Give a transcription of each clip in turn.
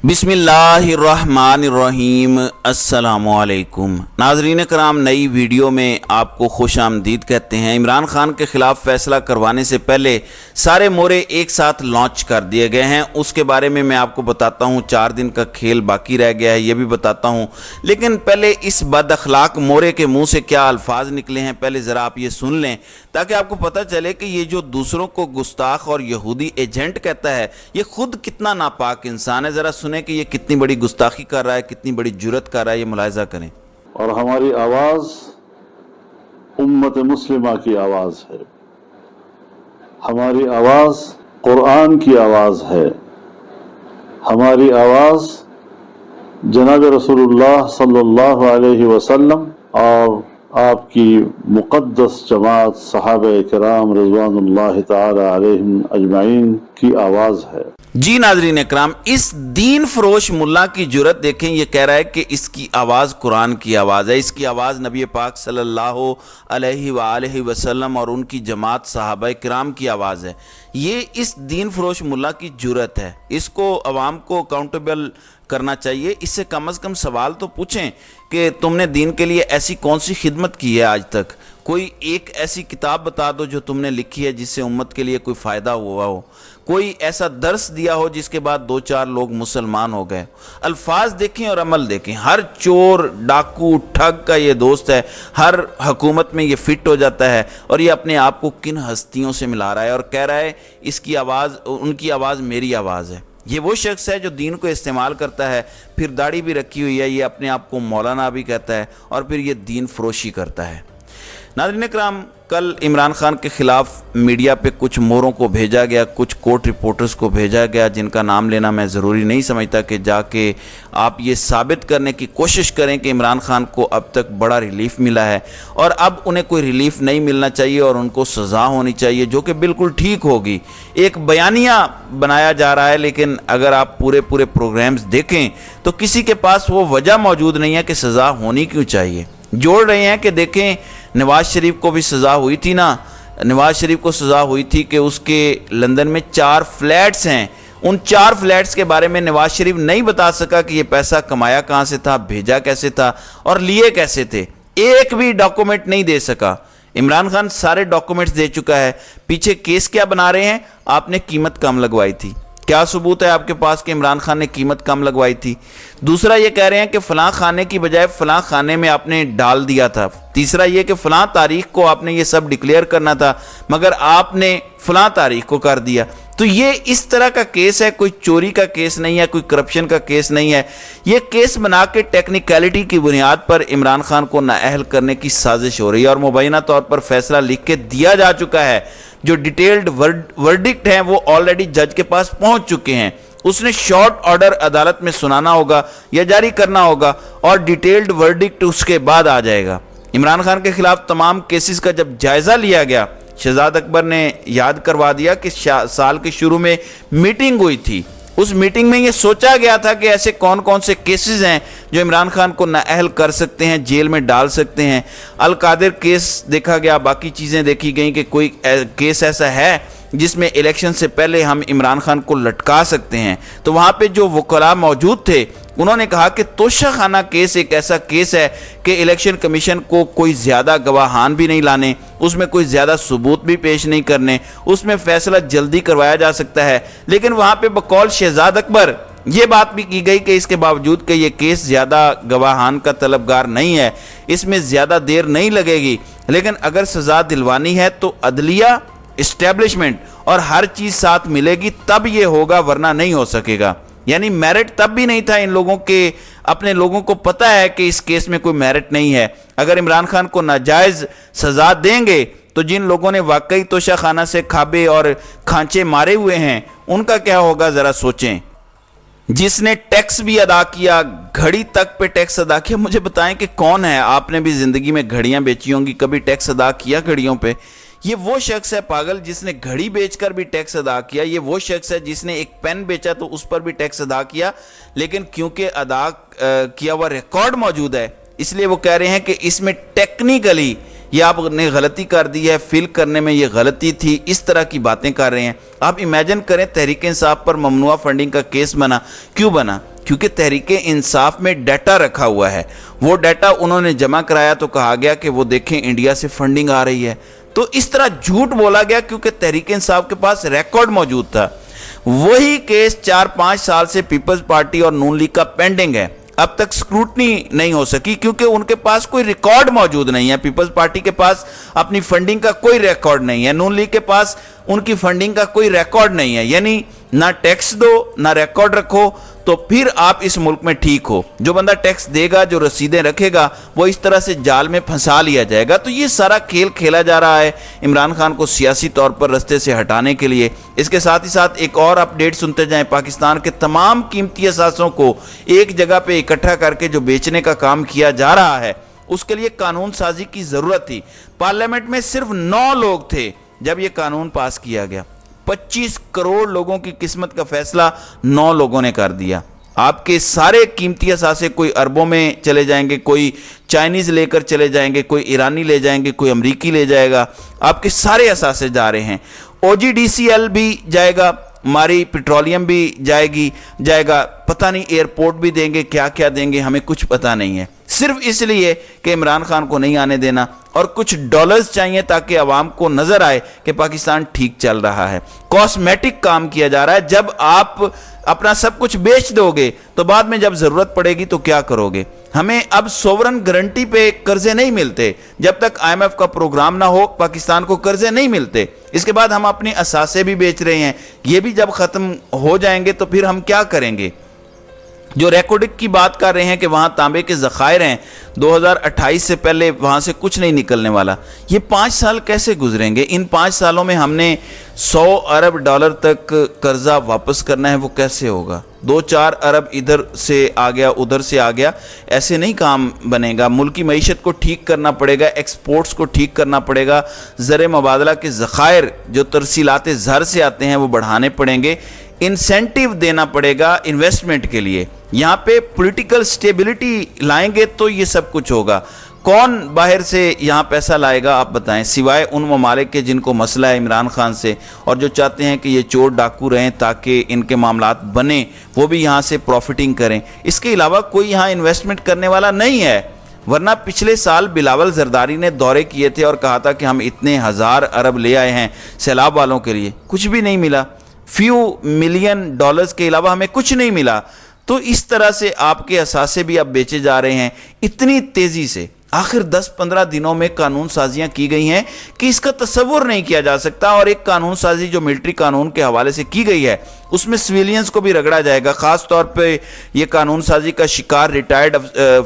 बिस्मिल्लाहिर्रहमानिर्रहीम। अस्सलामुअलैकुम नाज़रीन कराम, नई वीडियो में आपको खुश आमदीद कहते हैं। इमरान खान के ख़िलाफ़ फ़ैसला करवाने से पहले सारे मोरे एक साथ लॉन्च कर दिए गए हैं। उसके बारे में मैं आपको बताता हूँ। 4 दिन का खेल बाकी रह गया है, ये भी बताता हूँ। लेकिन पहले इस बद अखलाक मोरे के मुँह से क्या अल्फाज निकले हैं, पहले ज़रा आप ये सुन लें, ताकि आपको पता चले कि ये जो दूसरों को गुस्ताख और यहूदी एजेंट कहता है, ये खुद कितना नापाक इंसान है। ज़रा सुने कि ये कितनी बड़ी गुस्ताखी कर रहा है, कितनी बड़ी जुर्रत कर रहा है, ये मुलाहिजा करें। और हमारी आवाज उम्मत मुस्लिमा की आवाज है, हमारी आवाज कुरान की आवाज है, हमारी आवाज जनाब रसूलुल्लाह सल्लल्लाहु अलैहि वसल्लम और आपकी मुक़द्दस जमात सहाबे किराम रिज़वानुल्लाहि ताला अलैहिम अजमाइन की आवाज है। जी नाज़रीन इकराम, इस दीन फरोश मुल्ला की जुर्रत देखें। ये कह रहा है कि इसकी आवाज़ कुरान की आवाज़ है, इसकी आवाज़ नबी पाक सल्लल्लाहु अलैहि वसल्लम और उनकी जमात सहाबा किराम की आवाज़ है। ये इस दीन फरोश मुल्ला की जुर्रत है। इसको अवाम को अकाउंटेबल करना चाहिए। इससे कम से कम सवाल तो पूछें कि तुमने दीन के लिए ऐसी कौन सी खिदमत की है आज तक। कोई एक ऐसी किताब बता दो जो तुमने लिखी है जिससे उम्मत के लिए कोई फ़ायदा हुआ हो। कोई ऐसा दर्स दिया हो जिसके बाद 2-4 लोग मुसलमान हो गए। अल्फाज देखें और अमल देखें। हर चोर, डाकू, ठग का ये दोस्त है, हर हुकूमत में ये फिट हो जाता है और ये अपने आप को किन हस्तियों से मिला रहा है और कह रहा है इसकी आवाज़, उनकी आवाज़ मेरी आवाज़ है। ये वो शख्स है जो दीन को इस्तेमाल करता है, फिर दाढ़ी भी रखी हुई है, ये अपने आप को मौलाना भी कहता है और फिर ये दीन फरोशी करता है। नाज़रीन इकराम, कल इमरान खान के ख़िलाफ़ मीडिया पे कुछ मोरों को भेजा गया, कुछ कोर्ट रिपोर्टर्स को भेजा गया, जिनका नाम लेना मैं ज़रूरी नहीं समझता, कि जाके आप ये साबित करने की कोशिश करें कि इमरान खान को अब तक बड़ा रिलीफ मिला है और अब उन्हें कोई रिलीफ नहीं मिलना चाहिए और उनको सज़ा होनी चाहिए, जो कि बिल्कुल ठीक होगी। एक बयानिया बनाया जा रहा है, लेकिन अगर आप पूरे प्रोग्राम्स देखें तो किसी के पास वो वजह मौजूद नहीं है कि सज़ा होनी क्यों चाहिए। जोड़ रहे हैं कि देखें, नवाज शरीफ को भी सज़ा हुई थी ना, नवाज शरीफ को सज़ा हुई थी कि उसके लंदन में 4 फ्लैट्स हैं। उन 4 फ्लैट्स के बारे में नवाज शरीफ नहीं बता सका कि ये पैसा कमाया कहाँ से था, भेजा कैसे था और लिए कैसे थे। एक भी डॉक्यूमेंट नहीं दे सका। इमरान खान सारे डॉक्यूमेंट्स दे चुका है। पीछे केस क्या बना रहे हैं, आपने कीमत कम लगवाई थी। क्या सबूत है आपके पास कि इमरान खान ने कीमत कम लगवाई थी? दूसरा ये कह रहे हैं कि फलां खाने की बजाय फलां खाने में आपने डाल दिया था। तीसरा ये कि फलां तारीख को आपने ये सब डिक्लेयर करना था, मगर आपने फलां तारीख को कर दिया। तो ये इस तरह का केस है, कोई चोरी का केस नहीं है, कोई करप्शन का केस नहीं है। ये केस बना के टेक्निकलिटी की बुनियाद पर इमरान खान को नाअहल करने की साजिश हो रही है और मुबैना तौर पर फैसला लिख के दिया जा चुका है। जो डिटेल्ड वर्डिक्ट हैं वो ऑलरेडी जज के पास पहुंच चुके हैं। उसने शॉर्ट ऑर्डर अदालत में सुनाना होगा या जारी करना होगा और डिटेल्ड वर्डिक्ट उसके बाद आ जाएगा। इमरान खान के खिलाफ तमाम केसेस का जब जायजा लिया गया, शहजाद अकबर ने याद करवा दिया कि साल के शुरू में मीटिंग हुई थी। उस मीटिंग में ये सोचा गया था कि ऐसे कौन कौन से केसेस हैं जो इमरान खान को नाअहल कर सकते हैं, जेल में डाल सकते हैं। अल कादिर केस देखा गया, बाकी चीज़ें देखी गई कि कोई केस ऐसा है जिसमें इलेक्शन से पहले हम इमरान खान को लटका सकते हैं। तो वहाँ पे जो वकला मौजूद थे उन्होंने कहा कि तोशा खाना केस एक ऐसा केस है कि इलेक्शन कमीशन को कोई ज़्यादा गवाहान भी नहीं लाने, उसमें कोई ज़्यादा सबूत भी पेश नहीं करने, उसमें फ़ैसला जल्दी करवाया जा सकता है। लेकिन वहाँ पे बकौल शहजाद अकबर ये बात भी की गई कि इसके बावजूद कि ये केस ज़्यादा गवाहान का तलबगार नहीं है, इसमें ज़्यादा देर नहीं लगेगी, लेकिन अगर सज़ा दिलवानी है तो अदलिया, इस्टेब्लिशमेंट और हर चीज़ साथ मिलेगी तब ये होगा, वरना नहीं हो सकेगा। यानी मेरिट तब भी नहीं था इन लोगों के, अपने लोगों को पता है कि इस केस में कोई मेरिट नहीं है। अगर इमरान खान को नाजायज़ सज़ा देंगे तो जिन लोगों ने वाकई तोशा खाना से खाबे और खांचे मारे हुए हैं उनका क्या होगा, ज़रा सोचें। जिसने टैक्स भी अदा किया, घड़ी तक पे टैक्स अदा किया। मुझे बताएं कि कौन है, आपने भी ज़िंदगी में घड़ियाँ बेची होंगी, कभी टैक्स अदा किया घड़ियों पे? ये वो शख्स है पागल जिसने घड़ी बेचकर भी टैक्स अदा किया। ये वो शख्स है जिसने एक पेन बेचा तो उस पर भी टैक्स अदा किया, लेकिन क्योंकि अदा किया हुआ रिकॉर्ड मौजूद है इसलिए वो कह रहे हैं कि इसमें टेक्निकली یہ آپ نے غلطی کر دی ہے، فل کرنے میں یہ غلطی تھی، اس طرح کی باتیں کر رہے ہیں۔ آپ امیجن کریں تحریک انصاف پر ممنوعہ فنڈنگ کا کیس بنا، کیوں بنا؟ کیونکہ تحریک انصاف میں ڈیٹا رکھا ہوا ہے، وہ ڈیٹا انہوں نے جمع کرایا تو کہا گیا کہ وہ دیکھیں انڈیا سے فنڈنگ آ رہی ہے، تو اس طرح جھوٹ بولا گیا کیونکہ تحریک انصاف کے پاس ریکارڈ موجود تھا۔ وہی کیس 4-5 سال سے پیپلز پارٹی اور نون لیگ کا پینڈنگ ہے، اب تک سکروٹنی نہیں ہو سکی کیونکہ ان کے پاس کوئی ریکارڈ موجود نہیں ہے۔ پیپلز پارٹی کے پاس اپنی فنڈنگ کا کوئی ریکارڈ نہیں ہے، نون لیگ کے پاس ان کی فنڈنگ کا کوئی ریکارڈ نہیں ہے، یعنی نہ ٹیکس دو نہ ریکارڈ رکھو تو پھر آپ اس ملک میں ٹھیک ہو۔ جو بندہ ٹیکس دے گا، جو رسیدیں رکھے گا، وہ اس طرح سے جال میں پھنسا لیا جائے گا۔ تو یہ سارا کھیل کھیلا جا رہا ہے عمران خان کو سیاسی طور پر رستے سے ہٹانے کے لیے۔ اس کے ساتھ ہی ساتھ ایک اور اپڈیٹ سنتے جائیں، پاکستان کے تمام قیمتی اثاثوں کو ایک جگہ پہ اکٹھا کر کے جو بیچنے کا کام کیا جا رہا ہے، اس کے لیے قانون سازی کی ضرورت تھی۔ پارلیمنٹ میں صرف 9 لوگ تھے جب یہ قانون پاس کیا گیا، 25 کروڑ لوگوں کی قسمت کا فیصلہ 9 لوگوں نے کر دیا۔ آپ کے سارے قیمتی اثاثے کوئی اربوں میں چلے جائیں گے، کوئی چائنیز لے کر چلے جائیں گے، کوئی ایرانی لے جائیں گے، کوئی امریکی لے جائے گا، آپ کے سارے اثاثے جا رہے ہیں۔ OGDCL بھی جائے گا، ہماری پیٹرولیم بھی جائے گا، پتہ نہیں ایئرپورٹ بھی دیں گے، کیا کیا دیں گے، ہمیں کچھ پتہ نہیں ہے، صرف اس لیے کہ عمران خان کو نہیں آنے دینا اور کچھ ڈالرز چاہیے تاکہ عوام کو نظر آئے کہ پاکستان ٹھیک چل رہا ہے۔ کاسمیٹک کام کیا جا رہا ہے۔ جب آپ اپنا سب کچھ بیچ دو گے تو بعد میں جب ضرورت پڑے گی تو کیا کرو گے؟ ہمیں اب سوورن گارنٹی پہ قرضے نہیں ملتے، جب تک IMF کا پروگرام نہ ہو پاکستان کو قرضے نہیں ملتے۔ اس کے بعد ہم اپنے اثاثے بھی بیچ رہے ہیں، یہ بھی جب ختم ہو جائیں گے تو پھر ہم کیا کریں گے؟ جو ریکارڈک کی بات کر رہے ہیں کہ وہاں تانبے کے ذخائر ہیں، 2028 سے پہلے وہاں سے کچھ نہیں نکلنے والا، یہ 5 سال کیسے گزریں گے؟ ان 5 سالوں میں ہم نے 100 ارب ڈالر تک قرضہ واپس کرنا ہے، وہ کیسے ہوگا؟ 2-4 ارب ادھر سے آ گیا ادھر سے آ گیا، ایسے نہیں کام بنے گا۔ ملک کی معیشت کو ٹھیک کرنا پڑے گا، ایکسپورٹس کو ٹھیک کرنا پڑے گا، زر مبادلہ کے ذخائر جو ترسیلات زر سے آتے ہیں وہ بڑھانے پڑیں گے، انسینٹیو دینا پڑے گا انویسٹمنٹ کے لیے۔ یہاں پہ پولیٹیکل سٹیبلٹی لائیں گے تو یہ سب کچھ ہوگا۔ کون باہر سے یہاں پیسہ لائے گا آپ بتائیں، سوائے ان ممالک کے جن کو مسئلہ ہے عمران خان سے اور جو چاہتے ہیں کہ یہ چور ڈاکو رہیں تاکہ ان کے معاملات بنیں، وہ بھی یہاں سے پروفٹنگ کریں۔ اس کے علاوہ کوئی یہاں انویسٹمنٹ کرنے والا نہیں ہے، ورنہ پچھلے سال بلاول زرداری نے دورے کیے تھے اور کہا تھا کہ ہم اتنے 1000 ارب لے آئے ہیں سیلاب والوں کے لیے، کچھ بھی نہیں ملا۔ فیو ملین ڈالرز کے علاوہ ہمیں کچھ نہیں ملا۔ تو اس طرح سے آپ کے اثاثے بھی اب بیچے جا رہے ہیں اتنی تیزی سے۔ آخر 10-15 دنوں میں قانون سازیاں کی گئی ہیں کہ اس کا تصور نہیں کیا جا سکتا، اور ایک قانون سازی جو ملٹری قانون کے حوالے سے کی گئی ہے اس میں سویلینز کو بھی رگڑا جائے گا۔ خاص طور پہ یہ قانون سازی کا شکار ریٹائرڈ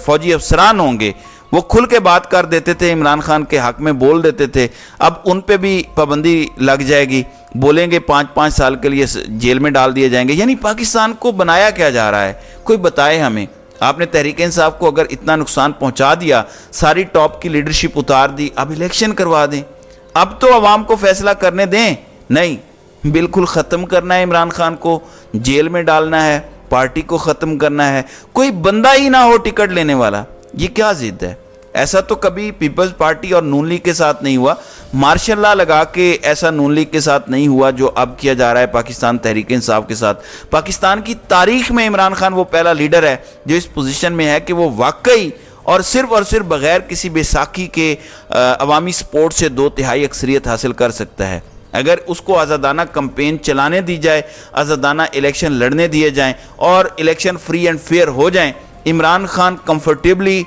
فوجی افسران ہوں گے، وہ کھل کے بات کر دیتے تھے، عمران خان کے حق میں بول دیتے تھے، اب ان پہ بھی پابندی لگ جائے گی، بولیں گے 5-5 سال کے لیے جیل میں ڈال دیے جائیں گے۔ یعنی پاکستان کو بنایا کیا جا رہا ہے؟ کوئی بتائے ہمیں۔ آپ نے تحریک انصاف کو اگر اتنا نقصان پہنچا دیا، ساری ٹاپ کی لیڈرشپ اتار دی، اب الیکشن کروا دیں، اب تو عوام کو فیصلہ کرنے دیں۔ نہیں، بالکل ختم کرنا ہے عمران خان کو، جیل میں ڈالنا ہے، پارٹی کو ختم کرنا ہے، کوئی بندہ ہی نہ ہو ٹکٹ لینے والا۔ یہ کیا ضد ہے؟ ایسا تو کبھی پیپلز پارٹی اور نون لیگ کے ساتھ نہیں ہوا، مارشل لا لگا کے ایسا نون لیگ کے ساتھ نہیں ہوا جو اب کیا جا رہا ہے پاکستان تحریک انصاف کے ساتھ۔ پاکستان کی تاریخ میں عمران خان وہ پہلا لیڈر ہے جو اس پوزیشن میں ہے کہ وہ واقعی اور صرف بغیر کسی بیساکھی کے عوامی سپورٹ سے 2/3 اکثریت حاصل کر سکتا ہے۔ اگر اس کو آزادانہ کمپین چلانے دی جائے، آزادانہ الیکشن لڑنے دیے جائیں اور الیکشن فری اینڈ فیئر ہو جائیں، عمران خان کمفرٹیبلی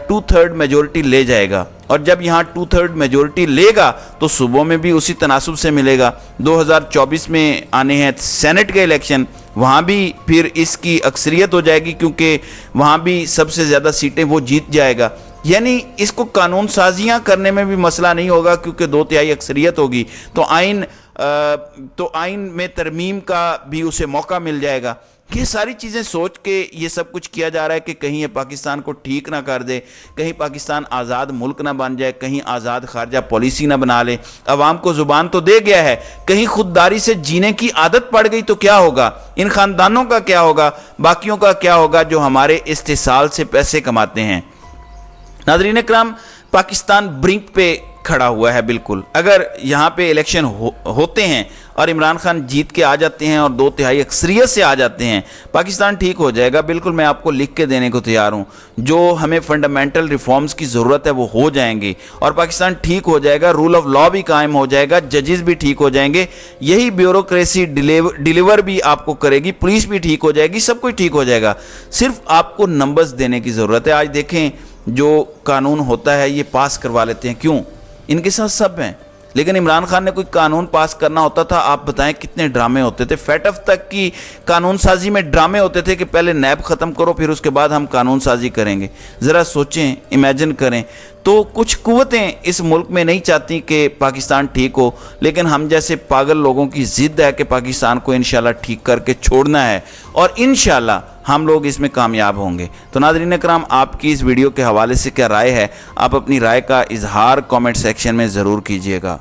2/3 میجورٹی لے جائے گا، اور جب یہاں 2/3 میجورٹی لے گا تو صوبوں میں بھی اسی تناسب سے ملے گا۔ 2024 میں آنے ہیں سینٹ کے الیکشن، وہاں بھی پھر اس کی اکثریت ہو جائے گی کیونکہ وہاں بھی سب سے زیادہ سیٹیں وہ جیت جائے گا۔ یعنی اس کو قانون سازیاں کرنے میں بھی مسئلہ نہیں ہوگا کیونکہ 2/3 اکثریت ہوگی، تو آئین میں ترمیم کا بھی اسے موقع مل جائے گا۔ یہ ساری چیزیں سوچ کے یہ سب کچھ کیا جا رہا ہے کہ کہیں یہ پاکستان کو ٹھیک نہ کر دے، کہیں پاکستان آزاد ملک نہ بن جائے، کہیں آزاد خارجہ پالیسی نہ بنا لے۔ عوام کو زبان تو دے گیا ہے، کہیں خودداری سے جینے کی عادت پڑ گئی تو کیا ہوگا؟ ان خاندانوں کا کیا ہوگا؟ باقیوں کا کیا ہوگا جو ہمارے استحصال سے پیسے کماتے ہیں؟ ناظرین اکرام، पाकिस्तान ब्रिंक पे खड़ा हुआ है बिल्कुल। अगर यहाँ पे इलेक्शन होते हैं और इमरान खान जीत के आ जाते हैं और 2/3 अक्सरियत से आ जाते हैं, पाकिस्तान ठीक हो जाएगा। बिल्कुल मैं आपको लिख के देने को तैयार हूँ। जो हमें फंडामेंटल रिफॉर्म्स की ज़रूरत है वो हो जाएंगी और पाकिस्तान ठीक हो जाएगा। रूल ऑफ लॉ भी कायम हो जाएगा, जजेस भी ठीक हो जाएंगे, यही ब्यूरोक्रेसी डिलीवर भी आपको करेगी, पुलिस भी ठीक हो जाएगी, सब कुछ ठीक हो जाएगा। सिर्फ आपको नंबर्स देने की ज़रूरत है। आज देखें जो कानून होता है ये पास करवा लेते हैं, क्यों? इनके साथ सब हैं। लेकिन इमरान खान ने कोई कानून पास करना होता था, आप बताएं कितने ड्रामे होते थे। फैटफ तक की कानून साजी में ड्रामे होते थे कि पहले नैब ख़त्म करो फिर उसके बाद हम कानून साजी करेंगे। ज़रा सोचें, इमेजिन करें। तो कुछ कुव्वतें इस मुल्क में नहीं चाहती कि पाकिस्तान ठीक हो, लेकिन हम जैसे पागल लोगों की ज़िद है कि पाकिस्तान को इंशाल्लाह ठीक करके छोड़ना है और इंशाल्लाह हम लोग इसमें कामयाब होंगे। तो नाज़रीन कराम, आपकी इस वीडियो के हवाले से क्या राय है? आप अपनी राय का इजहार कमेंट सेक्शन में ज़रूर कीजिएगा।